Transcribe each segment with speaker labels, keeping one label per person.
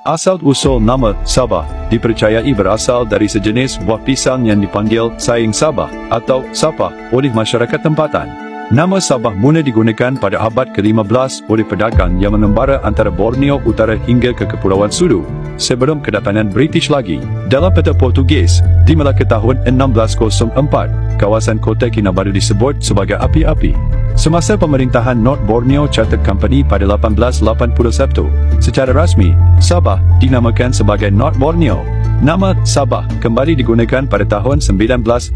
Speaker 1: Asal-usul nama Sabah dipercayai berasal dari sejenis buah pisang yang dipanggil saing Sabah atau Sapah oleh masyarakat tempatan. Nama Sabah mula digunakan pada abad ke-15 oleh pedagang yang mengembara antara Borneo Utara hingga ke Kepulauan Sulu sebelum kedatangan British lagi. Dalam peta Portugis, di Melaka tahun 1604, kawasan Kota Kinabalu disebut sebagai api-api. Semasa pemerintahan North Borneo Chartered Company pada 1881, secara rasmi, Sabah dinamakan sebagai North Borneo. Nama Sabah kembali digunakan pada tahun 1963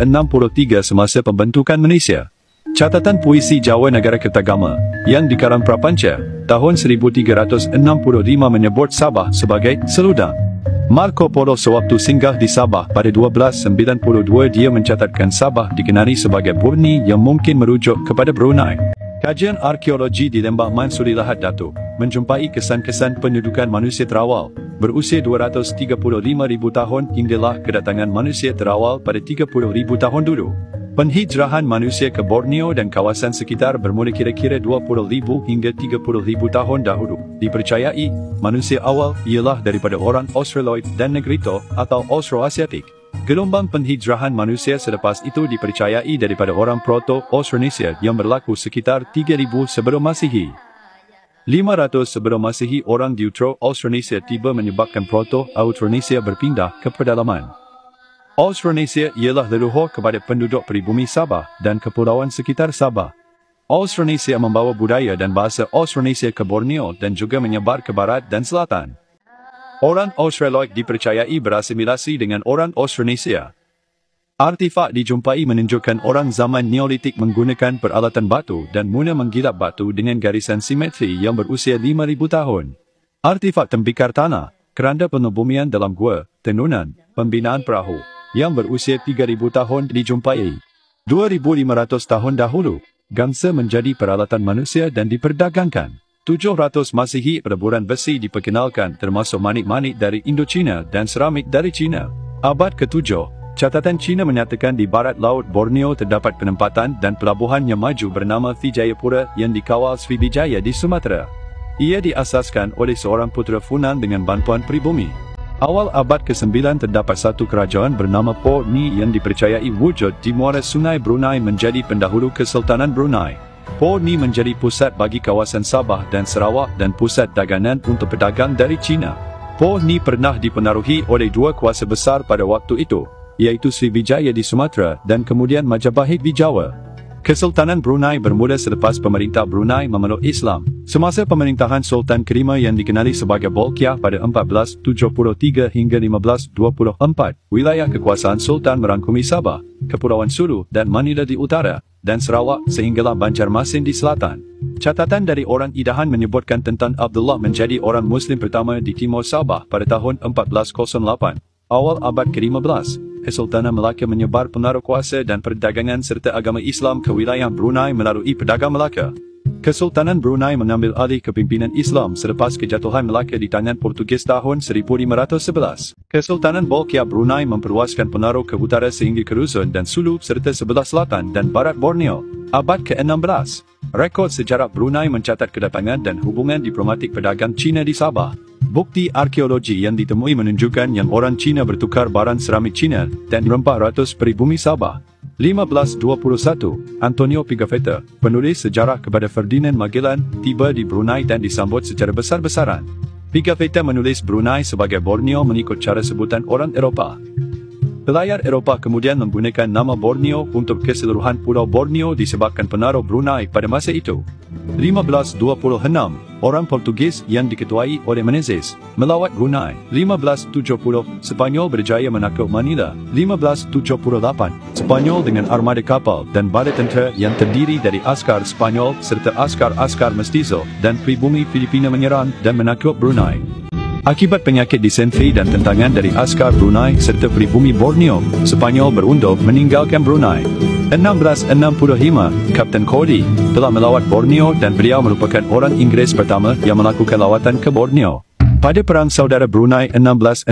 Speaker 1: semasa pembentukan Malaysia. Catatan Puisi Jawa Negara Kertagama yang dikarang Prapanca tahun 1365 menyebut Sabah sebagai seludang. Marco Polo sewaktu singgah di Sabah pada 1292 dia mencatatkan Sabah dikenali sebagai Burni yang mungkin merujuk kepada Brunei. Kajian arkeologi di Lembah Mansuri Lahad Datuk menjumpai kesan-kesan pendudukan manusia terawal berusia 235,000 tahun hinggalah kedatangan manusia terawal pada 30,000 tahun dulu. Penhijrahan manusia ke Borneo dan kawasan sekitar bermula kira-kira 20,000 hingga 30,000 tahun dahulu. Dipercayai, manusia awal ialah daripada orang Australoid dan Negrito atau Austroasiatik. Gelombang penhijrahan manusia selepas itu dipercayai daripada orang Proto-Austronesia yang berlaku sekitar 3,000 sebelum Masihi. 500 sebelum Masihi orang Deutero-Austronesia tiba menyebabkan Proto-Austronesia berpindah ke pedalaman. Austronesia ialah leluhur kepada penduduk peribumi Sabah dan kepulauan sekitar Sabah. Austronesia membawa budaya dan bahasa Austronesia ke Borneo dan juga menyebar ke barat dan selatan. Orang Australoid dipercayai berasimilasi dengan orang Austronesia. Artifak dijumpai menunjukkan orang zaman Neolitik menggunakan peralatan batu dan mula menggilap batu dengan garisan simetri yang berusia 5,000 tahun. Artifak tembikar tanah, keranda pengebumian dalam gua, tenunan, pembinaan perahu yang berusia 3,000 tahun dijumpai. 2,500 tahun dahulu, gangsa menjadi peralatan manusia dan diperdagangkan. 700 Masihi peleburan besi diperkenalkan termasuk manik-manik dari Indochina dan seramik dari China. Abad ke-7, catatan China menyatakan di barat laut Borneo terdapat penempatan dan pelabuhan yang maju bernama Vijayapura yang dikawal Sriwijaya di Sumatera. Ia diasaskan oleh seorang putera Funan dengan bantuan pribumi. Awal abad ke-9 terdapat satu kerajaan bernama Port Ni yang dipercayai wujud di muara sungai Brunei menjadi pendahulu Kesultanan Brunei. Port Ni menjadi pusat bagi kawasan Sabah dan Sarawak dan pusat dagangan untuk pedagang dari China. Port Ni pernah dipengaruhi oleh dua kuasa besar pada waktu itu, iaitu Sriwijaya di Sumatera dan kemudian Majapahit di Jawa. Kesultanan Brunei bermula selepas pemerintah Brunei memeluk Islam. Semasa pemerintahan Sultan kelima yang dikenali sebagai Bolkiah pada 1473 hingga 1524, wilayah kekuasaan Sultan merangkumi Sabah, Kepulauan Sulu dan Manila di utara, dan Sarawak sehinggalah Banjarmasin di selatan. Catatan dari orang idahan menyebutkan tentang Abdullah menjadi orang Muslim pertama di Timur Sabah pada tahun 1408. Awal abad ke-15, Kesultanan Melaka menyebar pengaruh kuasa dan perdagangan serta agama Islam ke wilayah Brunei melalui pedagang Melaka. Kesultanan Brunei mengambil alih kepimpinan Islam selepas kejatuhan Melaka di tangan Portugis tahun 1511. Kesultanan Bolkiah Brunei memperluaskan pengaruh ke utara sehingga ke Luzon dan Sulu serta sebelah selatan dan barat Borneo. Abad ke-16, rekod sejarah Brunei mencatat kedatangan dan hubungan diplomatik pedagang Cina di Sabah. Bukti arkeologi yang ditemui menunjukkan yang orang Cina bertukar barang seramik Cina dan rempah ratus peribumi Sabah. 1521, Antonio Pigafetta, penulis sejarah kepada Ferdinand Magellan, tiba di Brunei dan disambut secara besar-besaran. Pigafetta menulis Brunei sebagai Borneo mengikut cara sebutan orang Eropah. Pelayar Eropah kemudian menggunakan nama Borneo untuk keseluruhan Pulau Borneo disebabkan pengaruh Brunei pada masa itu. 1526, orang Portugis yang diketuai oleh Menezes melawat Brunei. 1570, Sepanyol berjaya menakluk Manila. 1578, Sepanyol dengan armada kapal dan bala tentera yang terdiri dari askar Sepanyol serta askar-askar mestizo dan pribumi Filipina menyerang dan menakluk Brunei. Akibat penyakit disenteri dan tentangan dari askar Brunei serta pribumi Borneo, Sepanyol berundur meninggalkan Brunei. 1665, Kapten Cody telah melawat Borneo dan beliau merupakan orang Inggeris pertama yang melakukan lawatan ke Borneo. Pada Perang Saudara Brunei 1660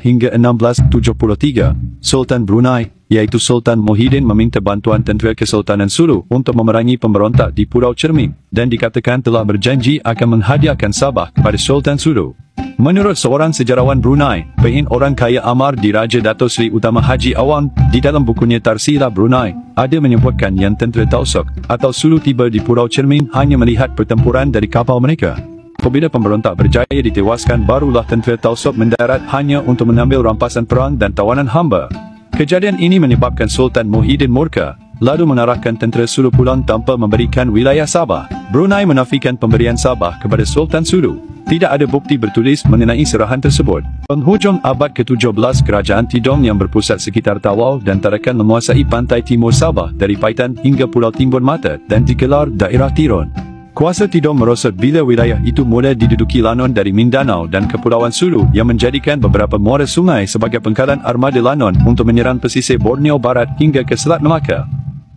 Speaker 1: hingga 1673, Sultan Brunei, iaitu Sultan Muhyiddin meminta bantuan tentera Kesultanan Sulu untuk memerangi pemberontak di Pulau Cermin dan dikatakan telah berjanji akan menghadiahkan Sabah kepada Sultan Sulu. Menurut seorang sejarawan Brunei, Pehin orang kaya Amar Diraja Dato' Seri Utama Haji Awang, di dalam bukunya Tarsila Brunei, ada menyebutkan yang tentera Tausug atau Sulu tiba di Pulau Cermin hanya melihat pertempuran dari kapal mereka. Apabila pemberontak berjaya ditewaskan, barulah tentera Tausug mendarat hanya untuk mengambil rampasan perang dan tawanan hamba. Kejadian ini menyebabkan Sultan Muhyiddin murka, lalu mengarahkan tentera Sulu pulang tanpa memberikan wilayah Sabah. Brunei menafikan pemberian Sabah kepada Sultan Sulu. Tidak ada bukti bertulis mengenai serahan tersebut. Penghujung abad ke-17, kerajaan Tidong yang berpusat sekitar Tawau dan Tarakan menguasai pantai timur Sabah dari Paitan hingga Pulau Timbun Mata dan digelar daerah Tirun. Kuasa Tidong merosot bila wilayah itu mula diduduki Lanon dari Mindanao dan Kepulauan Sulu yang menjadikan beberapa muara sungai sebagai pangkalan armada Lanon untuk menyerang pesisir Borneo Barat hingga ke Selat Melaka.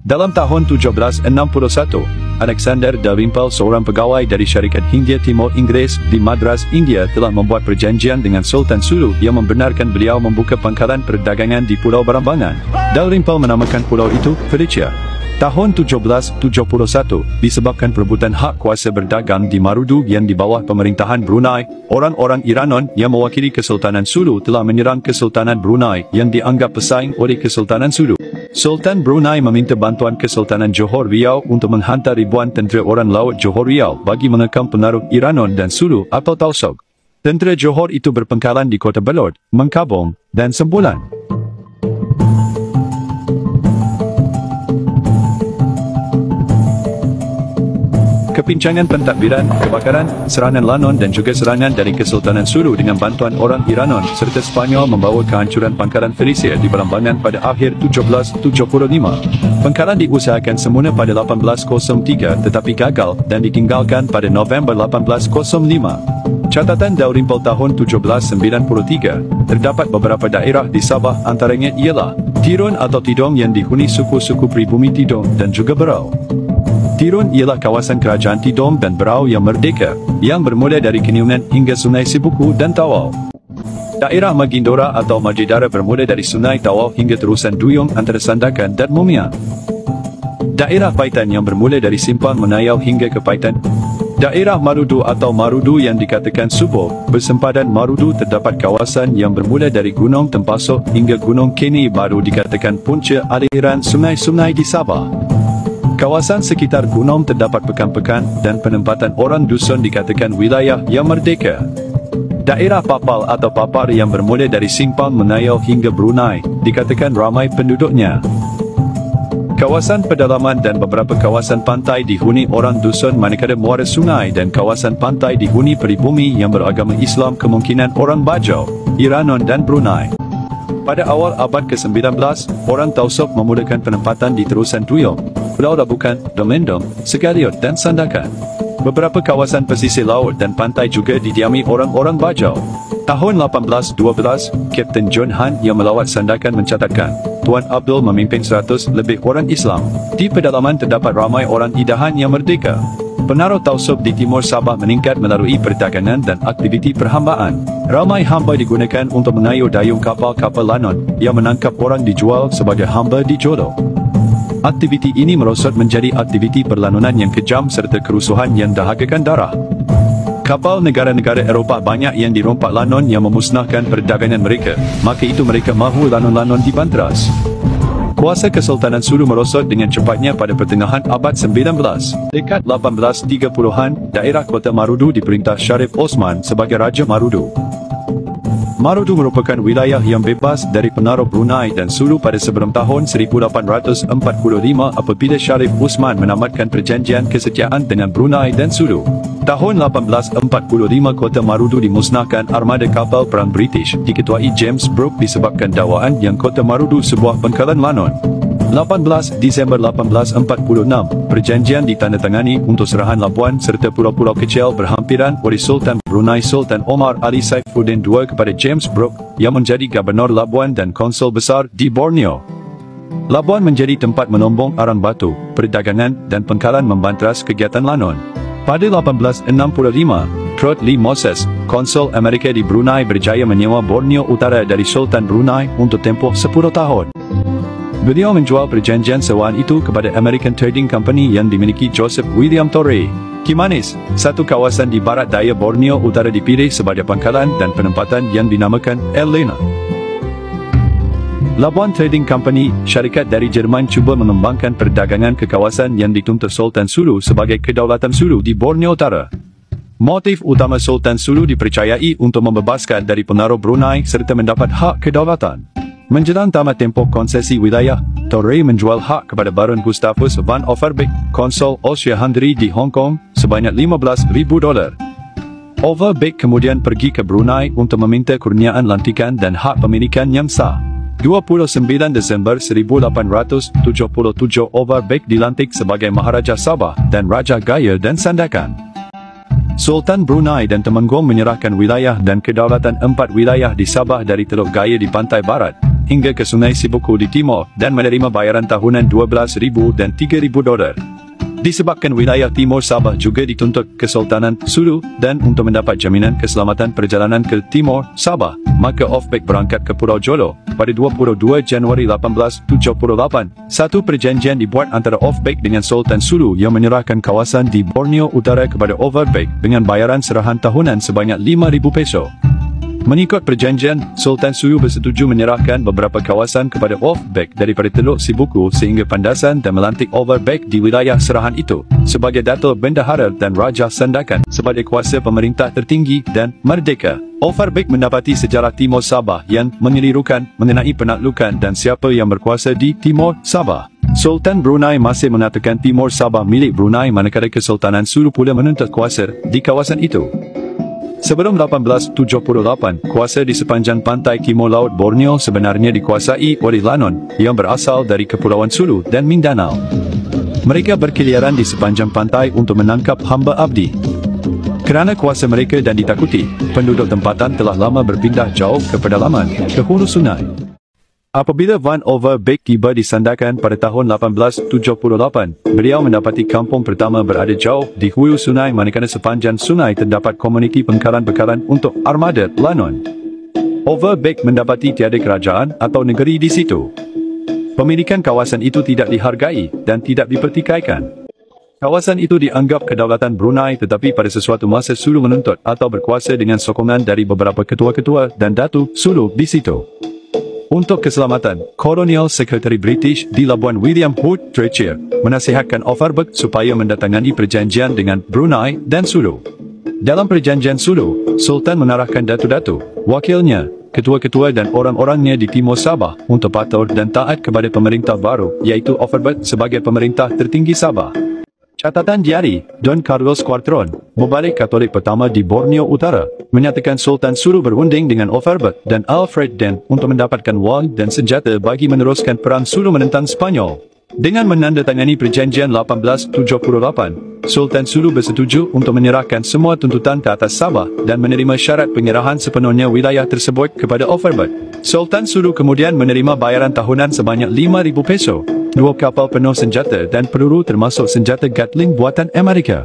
Speaker 1: Dalam tahun 1761, Alexander Dalrymple, seorang pegawai dari Syarikat Hindia Timur Inggeris di Madras, India, telah membuat perjanjian dengan Sultan Sulu yang membenarkan beliau membuka pangkalan perdagangan di Pulau Barambangan. Dalrymple menamakan pulau itu Felicia. Tahun 1771, disebabkan perebutan hak kuasa berdagang di Marudu yang di bawah pemerintahan Brunei, orang-orang Iranon yang mewakili Kesultanan Sulu telah menyerang Kesultanan Brunei yang dianggap pesaing oleh Kesultanan Sulu. Sultan Brunei meminta bantuan Kesultanan Johor Riau untuk menghantar ribuan tentera orang laut Johor Riau bagi mengekang pengaruh Iranon dan Sulu atau Tausug. Tentera Johor itu berpangkalan di Kota Belud, Mengkabong, dan Sembulan. Kepincangan pentadbiran, kebakaran, serangan Lanon dan juga serangan dari Kesultanan Sulu dengan bantuan orang Iranon serta Spanyol membawa kehancuran pangkalan Felicia di Barambangan pada akhir 1775. Pangkalan diusahakan semula pada 1803 tetapi gagal dan ditinggalkan pada November 1805. Catatan Dalrymple tahun 1793, terdapat beberapa daerah di Sabah, antaranya ialah Tirun atau Tidong yang dihuni suku-suku pribumi Tidong dan juga Berau. Tirun ialah kawasan kerajaan Tidong dan Berau yang merdeka, yang bermula dari Keniungan hingga Sungai Sibuku dan Tawau. Daerah Magindora atau Majidara bermula dari Sungai Tawau hingga terusan Duyung antara Sandakan dan Mumia. Daerah Paitan yang bermula dari Simpang Menayau hingga ke Paitan. Daerah Marudu atau Marudu yang dikatakan subur, bersempadan Marudu terdapat kawasan yang bermula dari Gunung Tempasok hingga Gunung Keni baru dikatakan punca aliran sungai-sungai di Sabah. Kawasan sekitar gunung terdapat pekan-pekan dan penempatan orang dusun dikatakan wilayah yang merdeka. Daerah Papal atau Papar yang bermula dari Simpang Menayau hingga Brunei, dikatakan ramai penduduknya. Kawasan pedalaman dan beberapa kawasan pantai dihuni orang dusun manakala muara sungai dan kawasan pantai dihuni peribumi yang beragama Islam kemungkinan orang Bajau, Iranon dan Brunei. Pada awal abad ke-19, orang Tausug memulakan penempatan di terusan Duyung, Pulau Labukan, Domendom, Segariut dan Sandakan. Beberapa kawasan pesisir laut dan pantai juga didiami orang-orang Bajau. Tahun 1812, Kapten John Hunt yang melawat Sandakan mencatatkan, Tuan Abdul memimpin 100 lebih orang Islam. Di pedalaman terdapat ramai orang idahan yang merdeka. Pengaruh Tausug di timur Sabah meningkat melalui perdagangan dan aktiviti perhambaan. Ramai hamba digunakan untuk mengayuh dayung kapal-kapal Lanon yang menangkap orang dijual sebagai hamba di Jolo. Aktiviti ini merosot menjadi aktiviti perlanunan yang kejam serta kerusuhan yang dahagakan darah. Kapal negara-negara Eropah banyak yang dirompak Lanon yang memusnahkan perdagangan mereka, maka itu mereka mahu Lanon-Lanon dibantras. Kuasa Kesultanan Sulu merosot dengan cepatnya pada pertengahan abad 19. Dekat 1830-an, daerah Kota Marudu diperintah Syarif Osman sebagai Raja Marudu. Marudu merupakan wilayah yang bebas dari pengaruh Brunei dan Sulu pada sebelum tahun 1845 apabila Syarif Osman menamatkan perjanjian kesetiaan dengan Brunei dan Sulu. Tahun 1845 Kota Marudu dimusnahkan armada kapal perang British diketuai James Brooke disebabkan dakwaan yang Kota Marudu sebuah pangkalan Lanon. 18 Disember 1846, perjanjian ditandatangani untuk serahan Labuan serta pulau-pulau kecil berhampiran oleh Sultan Brunei Sultan Omar Ali Saifuddin II kepada James Brooke yang menjadi Gubernur Labuan dan Konsul Besar di Borneo. Labuan menjadi tempat menombong arang batu, perdagangan dan pangkalan membantras kegiatan Lanon. Pada 1865, Trot Lee Moses, Konsul Amerika di Brunei berjaya menyewa Borneo Utara dari Sultan Brunei untuk tempoh 10 tahun. Beliau menjual perjanjian sewaan itu kepada American Trading Company yang dimiliki Joseph William Torrey. Kimanis, satu kawasan di barat daya Borneo Utara dipilih sebagai pangkalan dan penempatan yang dinamakan El Lena. Labuan Trading Company, syarikat dari Jerman cuba mengembangkan perdagangan ke kawasan yang dituntut Sultan Sulu sebagai kedaulatan Sulu di Borneo Utara. Motif utama Sultan Sulu dipercayai untuk membebaskan dari pengaruh Brunei serta mendapat hak kedaulatan. Menjelang tamat tempoh konsesi wilayah, Torre menjual hak kepada Baron Gustavus van Overbeek, konsul Austria-Hungary di Hong Kong, sebanyak $15,000. Overbeek kemudian pergi ke Brunei untuk meminta kurniaan lantikan dan hak pemilikan yang sah. 29 Desember 1877 Overbeek dilantik sebagai Maharaja Sabah dan Raja Gaya dan Sandakan. Sultan Brunei dan Temenggung menyerahkan wilayah dan kedaulatan 4 wilayah di Sabah dari Teluk Gaya di pantai barat hingga ke Sungai Sibuku di timur dan menerima bayaran tahunan $12,000 dan $3,000. Disebabkan wilayah timur Sabah juga dituntut Kesultanan Sulu dan untuk mendapat jaminan keselamatan perjalanan ke timur Sabah, maka Overbeek berangkat ke Pulau Jolo. Pada 22 Januari 1878, satu perjanjian dibuat antara Overbeek dengan Sultan Sulu yang menyerahkan kawasan di Borneo Utara kepada Overbeek dengan bayaran serahan tahunan sebanyak $5,000. Mengikut perjanjian, Sultan Sulu bersetuju menyerahkan beberapa kawasan kepada Overbeek daripada Teluk Sibuku sehingga Pandasan dan melantik Overbeek di wilayah serahan itu sebagai Datuk Bendahara dan Raja Sandakan sebagai kuasa pemerintah tertinggi dan merdeka. Overbeek mendapati sejarah Timur Sabah yang mengelirukan mengenai penaklukan dan siapa yang berkuasa di Timur Sabah. Sultan Brunei masih mengatakan Timur Sabah milik Brunei manakala Kesultanan Sulu pula menuntut kuasa di kawasan itu. Sebelum 1878, kuasa di sepanjang pantai timur laut Borneo sebenarnya dikuasai oleh Lanon yang berasal dari Kepulauan Sulu dan Mindanao. Mereka berkeliaran di sepanjang pantai untuk menangkap hamba abdi. Kerana kuasa mereka dan ditakuti, penduduk tempatan telah lama berpindah jauh ke pedalaman, ke hulu sungai. Apabila Van Overbeek tiba di Sandakan pada tahun 1878, beliau mendapati kampung pertama berada jauh di hulu sungai manakala sepanjang sungai terdapat komuniti pengkalan-bekalan untuk armada Lanon. Overbeek mendapati tiada kerajaan atau negeri di situ. Pemilikan kawasan itu tidak dihargai dan tidak dipertikaikan. Kawasan itu dianggap kedaulatan Brunei tetapi pada sesuatu masa Sulu menuntut atau berkuasa dengan sokongan dari beberapa ketua-ketua dan Datu Sulu di situ. Untuk keselamatan, Colonial Secretary British di Labuan William Hood Treacher menasihatkan Overbeek supaya mendatangani perjanjian dengan Brunei dan Sulu. Dalam perjanjian Sulu, Sultan mengarahkan datu-datu, wakilnya, ketua-ketua dan orang-orangnya di Timur Sabah untuk patuh dan taat kepada pemerintah baru, iaitu Overbeek sebagai pemerintah tertinggi Sabah. Catatan diari, Don Carlos Cuartron, Mubalik Katolik pertama di Borneo Utara, menyatakan Sultan Sulu berunding dengan Overbeek dan Alfred Dent untuk mendapatkan wang dan senjata bagi meneruskan perang Sulu menentang Spanyol. Dengan menandatangani perjanjian 1878, Sultan Sulu bersetuju untuk menyerahkan semua tuntutan ke atas Sabah dan menerima syarat penyerahan sepenuhnya wilayah tersebut kepada Overbeek. Sultan Sulu kemudian menerima bayaran tahunan sebanyak $5,000, 2 kapal penuh senjata dan peluru termasuk senjata Gatling buatan Amerika.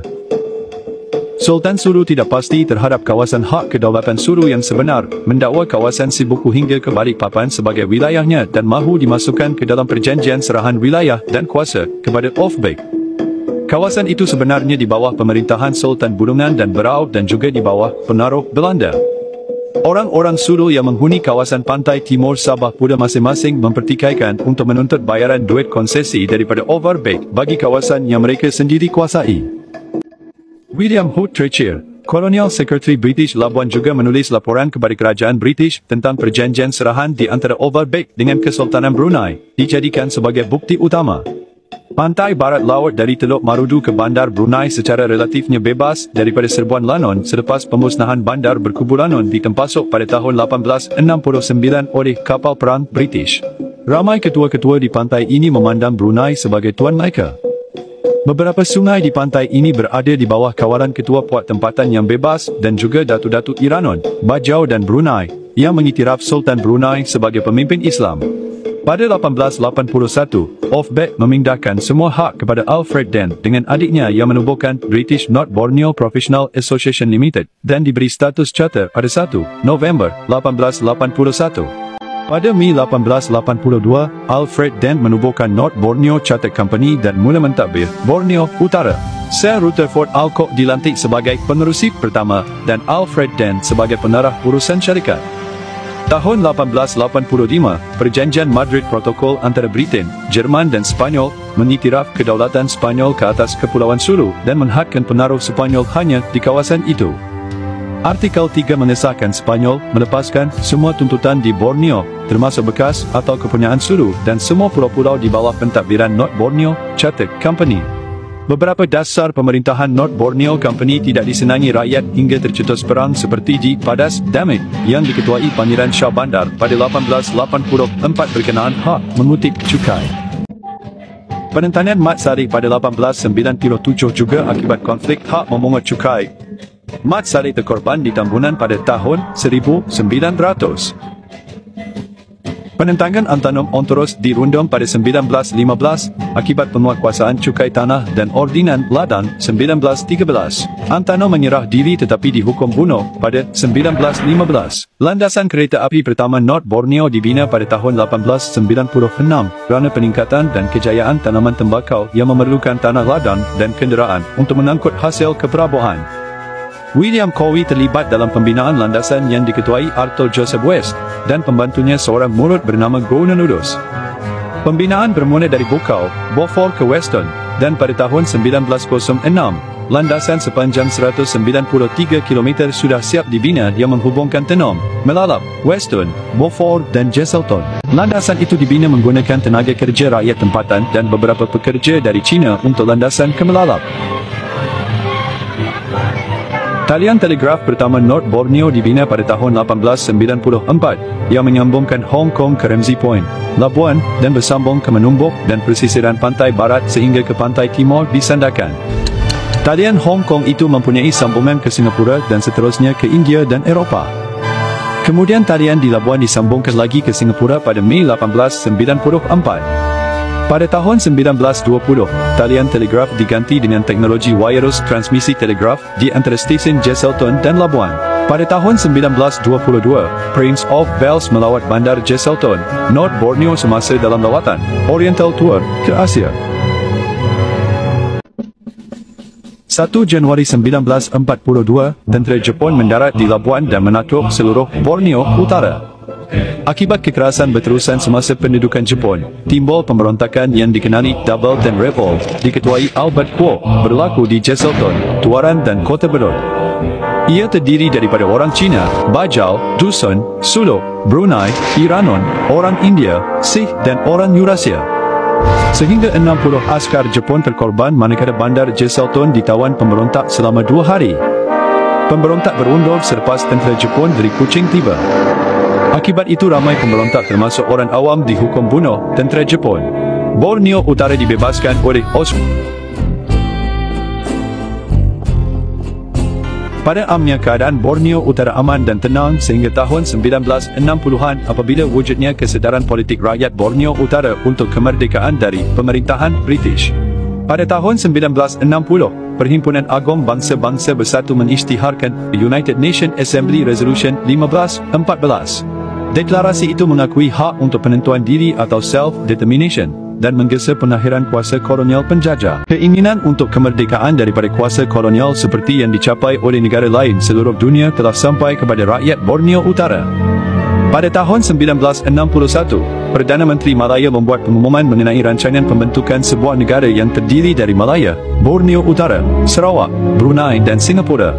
Speaker 1: Sultan Sulu tidak pasti terhadap kawasan hak kedaulatan Sulu yang sebenar, mendakwa kawasan Sibuku hingga ke Balikpapan sebagai wilayahnya dan mahu dimasukkan ke dalam perjanjian serahan wilayah dan kuasa kepada Overbeek. Kawasan itu sebenarnya di bawah pemerintahan Sultan Bulungan dan Berau dan juga di bawah pengaruh Belanda. Orang-orang Sulu yang menghuni kawasan pantai timur Sabah pula masing-masing mempertikaikan untuk menuntut bayaran duit konsesi daripada Overbeek bagi kawasan yang mereka sendiri kuasai. William Hood Treacher, Colonial Secretary British Labuan juga menulis laporan kepada kerajaan British tentang perjanjian serahan di antara Overbeek dengan Kesultanan Brunei, dijadikan sebagai bukti utama. Pantai barat laut dari Teluk Marudu ke bandar Brunei secara relatifnya bebas daripada serbuan Lanon selepas pemusnahan bandar Berkubu Lanon di Tempasok pada tahun 1869 oleh kapal perang British. Ramai ketua-ketua di pantai ini memandang Brunei sebagai tuan mereka. Beberapa sungai di pantai ini berada di bawah kawalan ketua puak tempatan yang bebas dan juga Datu-Datu Iranon, Bajau dan Brunei yang mengiktiraf Sultan Brunei sebagai pemimpin Islam. Pada 1881, Overbeek memindahkan semua hak kepada Alfred Dent dengan adiknya yang menubuhkan British North Borneo Professional Association Limited dan diberi status charter pada 1 November 1881. Pada Mei 1882, Alfred Dent menubuhkan North Borneo Chartered Company dan mula mentadbir Borneo Utara. Sir Rutherford Alcock dilantik sebagai penerusi pertama dan Alfred Dent sebagai penarah urusan syarikat. Tahun 1885, Perjanjian Madrid Protokol antara Britain, Jerman dan Sepanyol mengiktiraf kedaulatan Sepanyol ke atas Kepulauan Sulu dan menghadkan penaruh Sepanyol hanya di kawasan itu. Artikel 3 mengesahkan Sepanyol melepaskan semua tuntutan di Borneo, termasuk bekas atau kepunyaan Sulu dan semua pulau-pulau di bawah pentadbiran North Borneo Chartered Company. Beberapa dasar pemerintahan North Borneo Company tidak disenangi rakyat hingga tercetus perang seperti di Padas Damit yang diketuai Pangeran Shah Bandar pada 1884 berkenaan hak mengutip cukai. Penentangan Mat Salleh pada 1897 juga akibat konflik hak memungut cukai. Mat Salleh terkorban di tambunan pada tahun 1900. Penentangan Antanum Ontoros dirundung pada 1915 akibat penguatkuasaan cukai tanah dan Ordinan Ladang 1913. Antanum menyerah diri tetapi dihukum bunuh pada 1915. Landasan kereta api pertama North Borneo dibina pada tahun 1896 kerana peningkatan dan kejayaan tanaman tembakau yang memerlukan tanah ladang dan kenderaan untuk mengangkut hasil keperabohan. William Cowie terlibat dalam pembinaan landasan yang diketuai Arthur Joseph West dan pembantunya seorang murut bernama Gounanudus. Pembinaan bermula dari Bukau, Beaufort ke Weston dan pada tahun 1906, landasan sepanjang 193 km sudah siap dibina yang menghubungkan Tenom, Melalap, Weston, Beaufort dan Jesselton. Landasan itu dibina menggunakan tenaga kerja rakyat tempatan dan beberapa pekerja dari China untuk landasan ke Melalap. Talian telegraf pertama North Borneo dibina pada tahun 1894 yang menyambungkan Hong Kong ke Ramsay Point, Labuan dan bersambung ke Menumbuk dan pesisiran pantai barat sehingga ke pantai timur di Sandakan. Talian Hong Kong itu mempunyai sambungan ke Singapura dan seterusnya ke India dan Eropah. Kemudian talian di Labuan disambungkan lagi ke Singapura pada Mei 1894. Pada tahun 1920, talian telegraf diganti dengan teknologi wireless transmisi telegraf di antara stesen Jesselton dan Labuan. Pada tahun 1922, Prince of Wales melawat bandar Jesselton, North Borneo semasa dalam lawatan Oriental Tour ke Asia. 1 Januari 1942, tentera Jepun mendarat di Labuan dan menakluk seluruh Borneo Utara. Akibat kekerasan berterusan semasa pendudukan Jepun, timbul pemberontakan yang dikenali Double Ten Revolt, diketuai Albert Kuok, berlaku di Jesselton, Tuaran dan Kota Berut. Ia terdiri daripada orang Cina, Bajau, Dusun, Suluk, Brunei, Iranon, orang India, Sikh dan orang Eurasia. Sehingga 60 askar Jepun terkorban manakala bandar Jesselton ditawan pemberontak selama 2 hari. Pemberontak berundur selepas tentera Jepun dari Kuching tiba. Akibat itu ramai pemberontak termasuk orang awam dihukum bunuh tentera Jepun. Borneo Utara dibebaskan oleh Australia. Pada amnya keadaan Borneo Utara aman dan tenang sehingga tahun 1960-an apabila wujudnya kesedaran politik rakyat Borneo Utara untuk kemerdekaan dari pemerintahan British. Pada tahun 1960, Perhimpunan Agong Bangsa-Bangsa Bersatu mengisytiharkan United Nations Assembly Resolution 1514. Deklarasi itu mengakui hak untuk penentuan diri atau self-determination dan menggesa pengakhiran kuasa kolonial penjajah. Keinginan untuk kemerdekaan daripada kuasa kolonial seperti yang dicapai oleh negara lain seluruh dunia telah sampai kepada rakyat Borneo Utara. Pada tahun 1961, Perdana Menteri Malaya membuat pengumuman mengenai rancangan pembentukan sebuah negara yang terdiri dari Malaya, Borneo Utara, Sarawak, Brunei dan Singapura.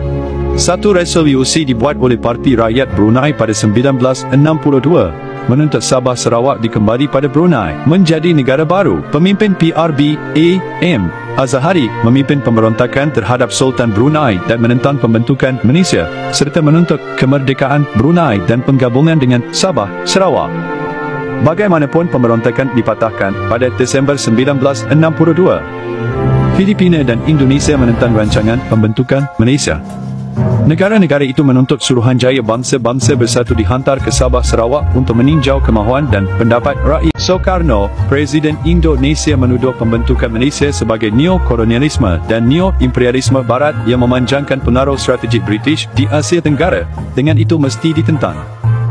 Speaker 1: Satu resolusi dibuat oleh Parti Rakyat Brunei pada 1962 menuntut Sabah Sarawak dikembali pada Brunei menjadi negara baru. Pemimpin PRB A.M. Azahari memimpin pemberontakan terhadap Sultan Brunei dan menentang pembentukan Malaysia serta menuntut kemerdekaan Brunei dan penggabungan dengan Sabah Sarawak. Bagaimanapun pemberontakan dipatahkan pada Desember 1962. Filipina dan Indonesia menentang rancangan pembentukan Malaysia. Negara-negara itu menuntut Suruhanjaya Bangsa-Bangsa Bersatu dihantar ke Sabah Sarawak untuk meninjau kemahuan dan pendapat rakyat. Soekarno, Presiden Indonesia menuduh pembentukan Malaysia sebagai neo-kolonialisme dan neo-imperialisme barat yang memanjangkan pengaruh strategik British di Asia Tenggara. Dengan itu mesti ditentang.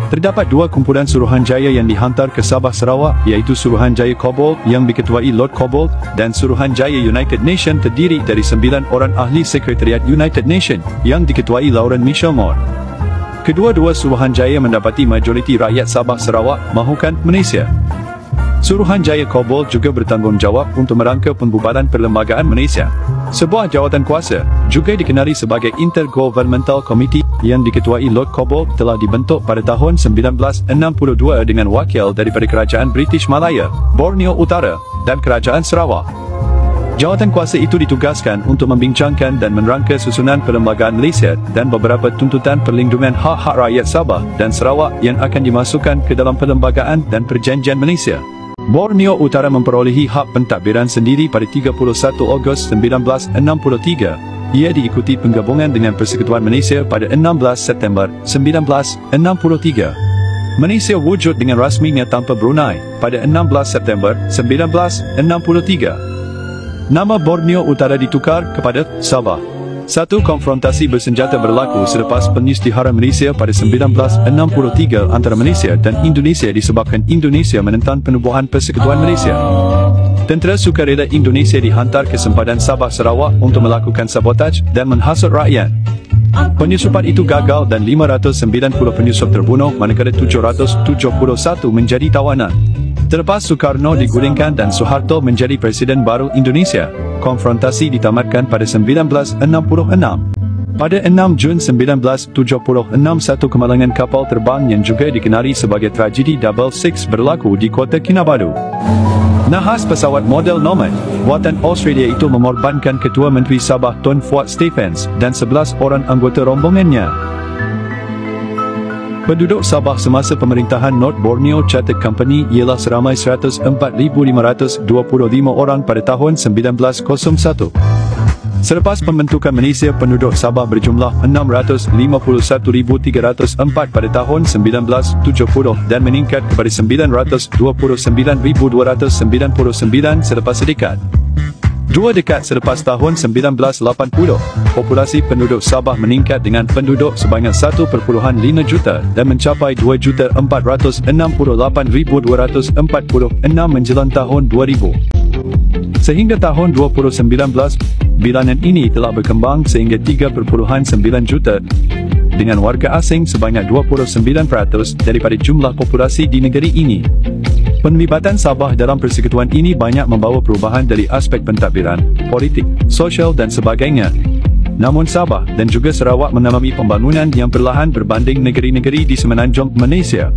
Speaker 1: Terdapat dua kumpulan Suruhanjaya yang dihantar ke Sabah Sarawak, iaitu Suruhanjaya Cobalt yang diketuai Lord Cobalt dan Suruhanjaya United Nation terdiri dari 9 orang ahli Sekretariat United Nation yang diketuai Lauren Michelle Moore. Kedua-dua Suruhanjaya mendapati majoriti rakyat Sabah Sarawak mahukan Malaysia. Suruhanjaya Cobalt juga bertanggungjawab untuk merangka pembubaran Perlembagaan Malaysia. Sebuah jawatan kuasa, juga dikenali sebagai Intergovernmental Committee yang diketuai Lord Cobalt telah dibentuk pada tahun 1962 dengan wakil daripada Kerajaan British Malaya, Borneo Utara dan Kerajaan Sarawak. Jawatan kuasa itu ditugaskan untuk membincangkan dan menerangka susunan Perlembagaan Malaysia dan beberapa tuntutan perlindungan hak-hak rakyat Sabah dan Sarawak yang akan dimasukkan ke dalam Perlembagaan dan Perjanjian Malaysia. Borneo Utara memperolehi hak pentadbiran sendiri pada 31 Ogos 1963. Ia diikuti penggabungan dengan Persekutuan Malaysia pada 16 September 1963. Malaysia wujud dengan rasminya tanpa Brunei pada 16 September 1963. Nama Borneo Utara ditukar kepada Sabah. Satu konfrontasi bersenjata berlaku selepas pengisytiharan Malaysia pada 1963 antara Malaysia dan Indonesia disebabkan Indonesia menentang penubuhan Persekutuan Malaysia. Tentera Sukarela Indonesia dihantar ke sempadan Sabah Sarawak untuk melakukan sabotaj dan menghasut rakyat. Penyusupan itu gagal dan 590 penyusup terbunuh manakala 771 menjadi tawanan. Terlepas Soekarno digulingkan dan Suharto menjadi Presiden baru Indonesia, konfrontasi ditamatkan pada 1966. Pada 6 Jun 1976, satu kemalangan kapal terbang yang juga dikenali sebagai tragedi Double Six berlaku di Kota Kinabalu. Nahas pesawat model Nomad buatan Australia itu mengorbankan Ketua Menteri Sabah Tun Fuad Stephens dan 11 orang anggota rombongannya. Penduduk Sabah semasa pemerintahan North Borneo Chartered Company ialah seramai 104,525 orang pada tahun 1901. Selepas pembentukan Malaysia, penduduk Sabah berjumlah 651,304 pada tahun 1970 dan meningkat kepada 929,299 selepas sedekat. 2 dekad selepas tahun 1980, populasi penduduk Sabah meningkat dengan penduduk sebanyak 1.5 juta dan mencapai 2,468,246 menjelang tahun 2000. Sehingga tahun 2019, bilangan ini telah berkembang sehingga 3.9 juta dengan warga asing sebanyak 29% daripada jumlah populasi di negeri ini. Penlibatan Sabah dalam persekutuan ini banyak membawa perubahan dari aspek pentadbiran, politik, sosial dan sebagainya. Namun Sabah dan juga Sarawak mengalami pembangunan yang perlahan berbanding negeri-negeri di Semenanjung Malaysia.